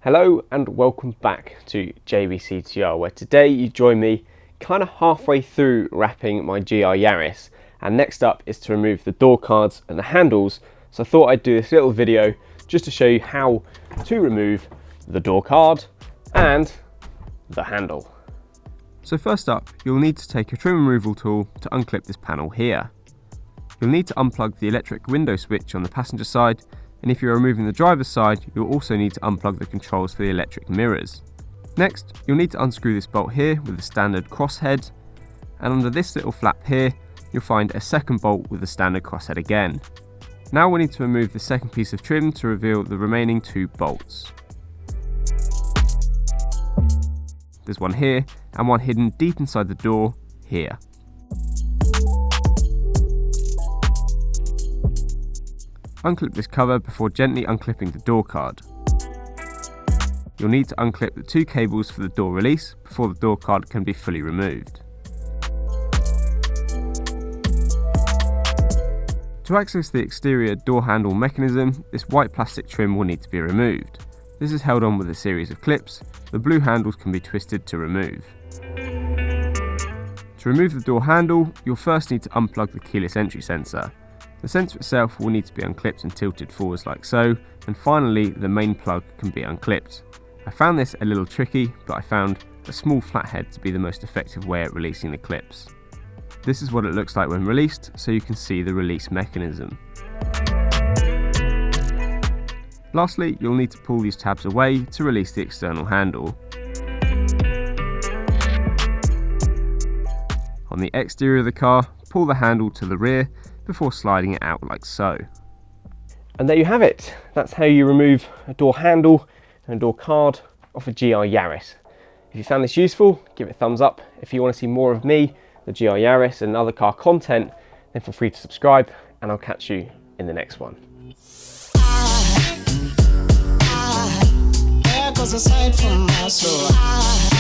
Hello and welcome back to JBCTR, where today you join me kind of halfway through wrapping my GR Yaris, and next up is to remove the door cards and the handles. So I thought I'd do this little video just to show you how to remove the door card and the handle. So first up, you'll need to take a trim removal tool to unclip this panel here. You'll need to unplug the electric window switch on the passenger side, and if you're removing the driver's side, you'll also need to unplug the controls for the electric mirrors. Next, you'll need to unscrew this bolt here with the standard crosshead, and under this little flap here, you'll find a second bolt with the standard crosshead again. Now we need to remove the second piece of trim to reveal the remaining two bolts. There's one here, and one hidden deep inside the door here. Unclip this cover before gently unclipping the door card. You'll need to unclip the two cables for the door release before the door card can be fully removed. To access the exterior door handle mechanism, this white plastic trim will need to be removed. This is held on with a series of clips. The blue handles can be twisted to remove. To remove the door handle, you'll first need to unplug the keyless entry sensor. The sensor itself will need to be unclipped and tilted forwards like so, and finally the main plug can be unclipped. I found this a little tricky, but I found a small flathead to be the most effective way at releasing the clips. This is what it looks like when released, so you can see the release mechanism. Lastly, you'll need to pull these tabs away to release the external handle. On the exterior of the car, pull the handle to the rear before sliding it out like so. And there you have it. That's how you remove a door handle and a door card off a GR Yaris. If you found this useful, give it a thumbs up. If you want to see more of me, the GR Yaris and other car content, then feel free to subscribe, and I'll catch you in the next one. There goes a sight from my soul.